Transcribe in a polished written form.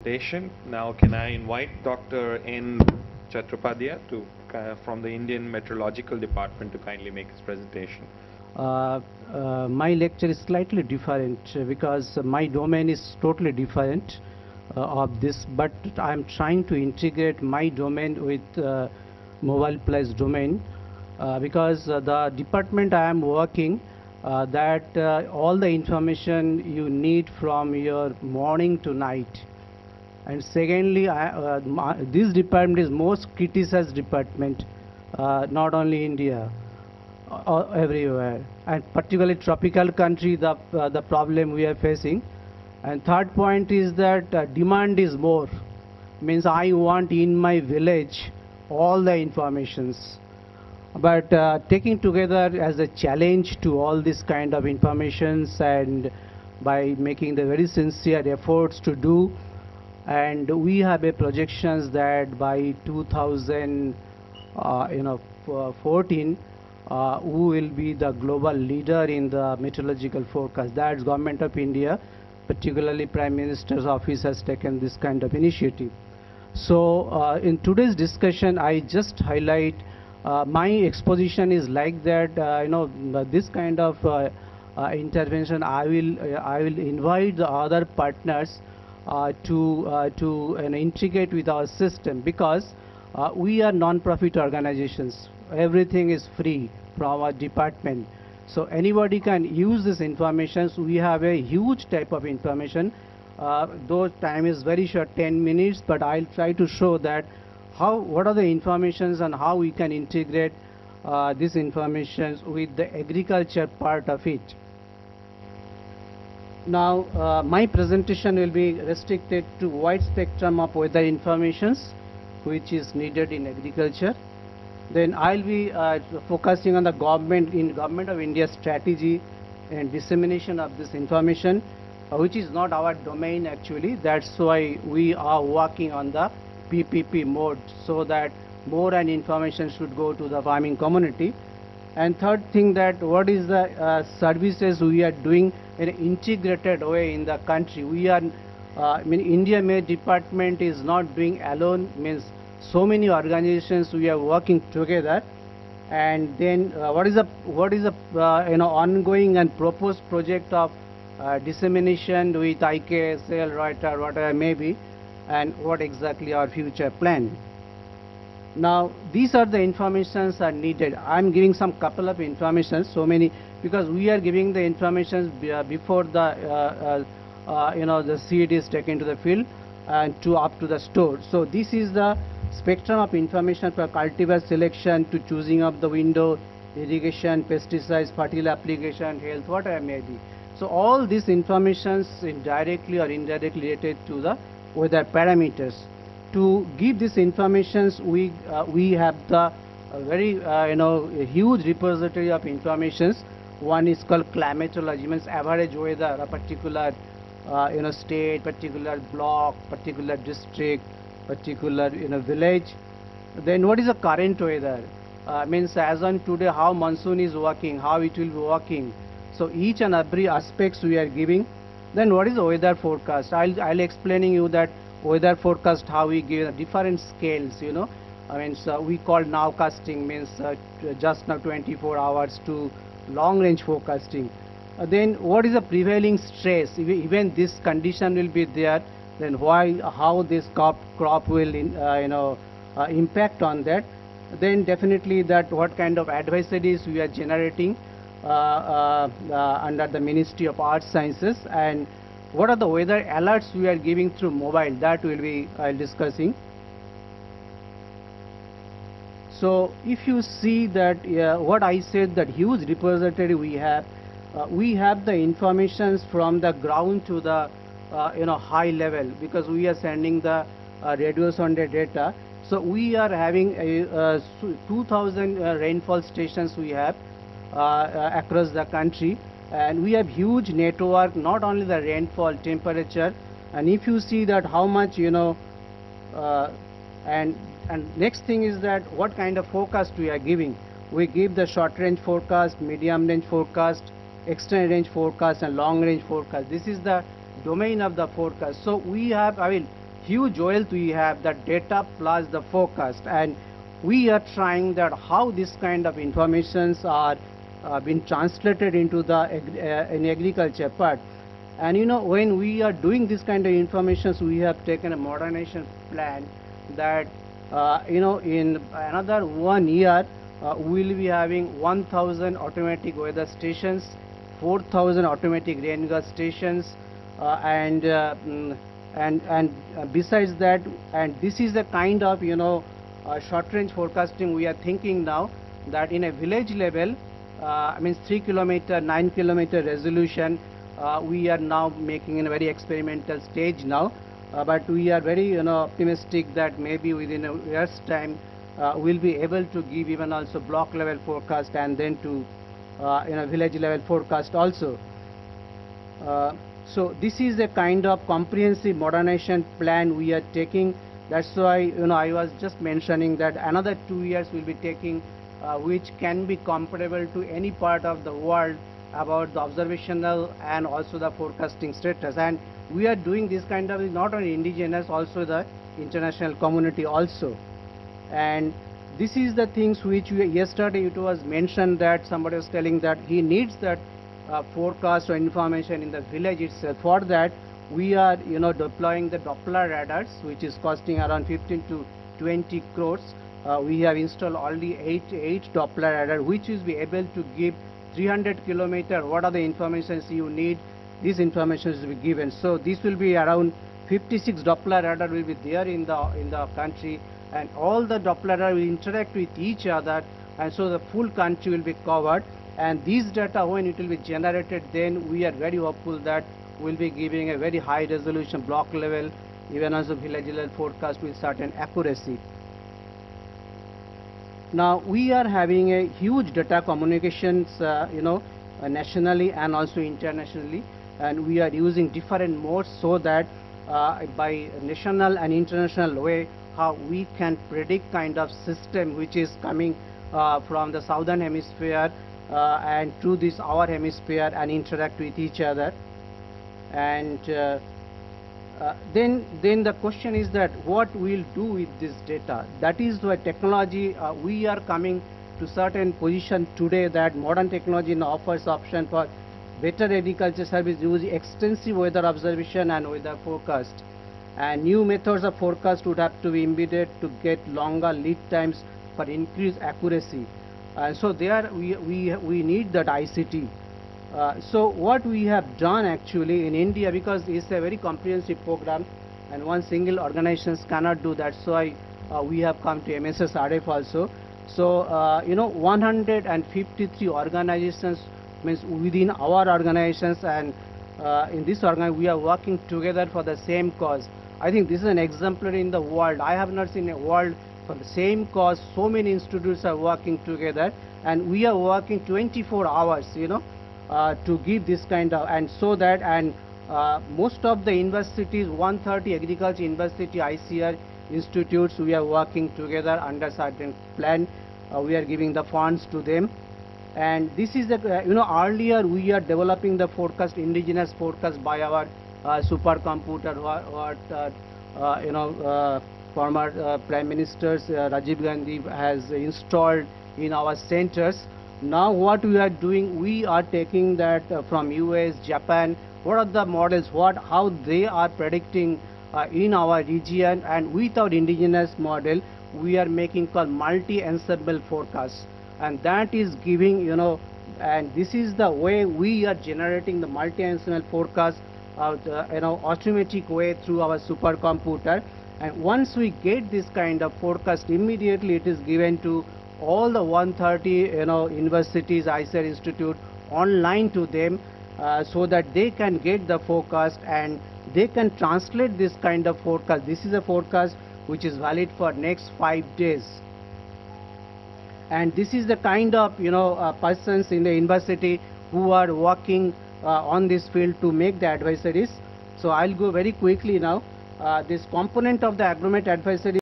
presentation. Now, can I invite Dr. N. Chatrapadhyay from the Indian Meteorological Department to kindly make his presentation? Uh, my lecture is slightly different because my domain is totally different of this, but I'm trying to integrate my domain with Mobile Plus domain because the department I am working that all the information you need from your morning to night. And secondly, this department is most criticized department, not only India, everywhere, and particularly tropical country, the problem we are facing. And third point is that demand is more, means I want in my village all the informations. But taking together as a challenge to all this kind of informations and by making the very sincere efforts to do, and we have a projections that by 2014 who will be the global leader in the meteorological forecast. That's Government of India, particularly Prime Minister's office has taken this kind of initiative. So in today's discussion, I just highlight my exposition is like that. This kind of intervention, I will invite the other partners to integrate with our system, because we are non-profit organizations. Everything is free from our department, so anybody can use this information. So we have a huge type of information, though time is very short, 10 minutes, but I'll try to show that what are the informations and how we can integrate this information with the agriculture part of it. Now, my presentation will be restricted to wide spectrum of weather informations which is needed in agriculture. Then I'll be focusing on the Government of India strategy and dissemination of this information, which is not our domain actually. That's why we are working on the PPP mode, so that more and information should go to the farming community. And third thing, that what is the services we are doing in an integrated way in the country. We are, India Met Department is not doing alone, means so many organizations we are working together. And then what is the ongoing and proposed project of dissemination with IKSL, Reuters, whatever may be, and what exactly our future plan. Now, these are the informations are needed. I'm giving some couple of information, so many, because we are giving the information before the the seed is taken to the field and up to the store. So this is the spectrum of information for cultivar selection to choosing of the window, irrigation, pesticides, fertilizer application, health, whatever may be. So all these informations directly or indirectly related to the weather parameters. To give this information, we have the very a huge repository of informations. One is called climatology, means average weather, a particular state, particular block, particular district, particular village. Then what is the current weather? Means as on today, how monsoon is working, how it will be working. So each and every aspects we are giving. Then what is the weather forecast? I'll explaining you that weather forecast, how we give different scales. So we call nowcasting, means just now 24 hours to long range forecasting. Then what is the prevailing stress? Even this condition will be there, then how this crop will impact on that. Then definitely that what kind of advisories we are generating under the Ministry of Arts Sciences, and what are the weather alerts we are giving through mobile, that will be discussing. So if you see that what I said, that huge repository we have the informations from the ground to the high level, because we are sending the radio sonde data. So we are having 2,000 rainfall stations we have across the country, and we have huge network, not only the rainfall, temperature, and if you see that how much and next thing is that what kind of forecast we are giving. We give the short range forecast, medium range forecast, extended range forecast, and long range forecast. This is the domain of the forecast. So we have, huge wealth we have, the data plus the forecast, and we are trying that how this kind of informations are being translated into the in agriculture part. And you know, when we are doing this kind of informations, we have taken a modernization plan that you know, in another 1 year we will be having 1,000 automatic weather stations, 4,000 automatic rain gauge stations, and besides that, and this is the kind of, you know, short range forecasting we are thinking now, that in a village level, I mean 3 kilometer, 9 kilometer resolution, we are now making in a very experimental stage now, but we are very, you know, optimistic that maybe within a year's time we'll be able to give even also block level forecast, and then to you know, village level forecast also. So this is a kind of comprehensive modernization plan we are taking. That's why, you know, I was just mentioning that another 2 years we'll be taking, which can be comparable to any part of the world about the observational and also the forecasting status. And we are doing this kind of, not only indigenous, also the international community also. And this is the things which yesterday it was mentioned that somebody was telling that he needs that forecast or information in the village itself. For that, we are, you know, deploying the Doppler radars, which is costing around 15 to 20 crores. We have installed already 8 Doppler radar, which is be able to give 300 kilometer. What are the informations you need? These information will be given. So this will be around 56 Doppler radar will be there in the country, and all the Doppler radar will interact with each other, and so the full country will be covered. And these data, when it will be generated, then we are very hopeful that we'll be giving a very high resolution block level, even as a village level forecast with certain accuracy. Now we are having a huge data communications, you know, nationally and also internationally, and we are using different modes so that by national and international way, how we can predict kind of system which is coming from the southern hemisphere and through this our hemisphere and interact with each other. And then the question is that what we'll do with this data. That is why technology, we are coming to certain position today that modern technology now offers option for better agriculture service using extensive weather observation and weather forecast. And new methods of forecast would have to be embedded to get longer lead times for increased accuracy. And so there we need that ICT. So what we have done actually in India, because it's a very comprehensive program and one single organization cannot do that, so we have come to MSSRF also. So you know, 153 organizations means within our organizations, and in this organization we are working together for the same cause. I think this is an exemplary in the world. I have not seen a world for the same cause so many institutes are working together, and we are working 24 hours, you know, to give this kind of, and so that, and most of the universities, 130 agriculture university ICR institutes, we are working together under certain plan. We are giving the funds to them. And this is the, you know, earlier we are developing the forecast, indigenous forecast by our supercomputer, what you know, former Prime Minister Rajiv Gandhi has installed in our centers. Now what we are doing, we are taking that from US, Japan, what are the models, how they are predicting in our region, and with our indigenous model, we are making called multi-ensemble forecast. And that is giving, you know, and this is the way we are generating the multi-ensemble forecast, you know, automatic way through our supercomputer. And once we get this kind of forecast, immediately it is given to all the 130, you know, universities, ICR Institute online to them, so that they can get the forecast and they can translate this kind of forecast. This is a forecast which is valid for next 5 days. And this is the kind of, you know, persons in the university who are working on this field to make the advisories. So I'll go very quickly now. This component of the agromet advisory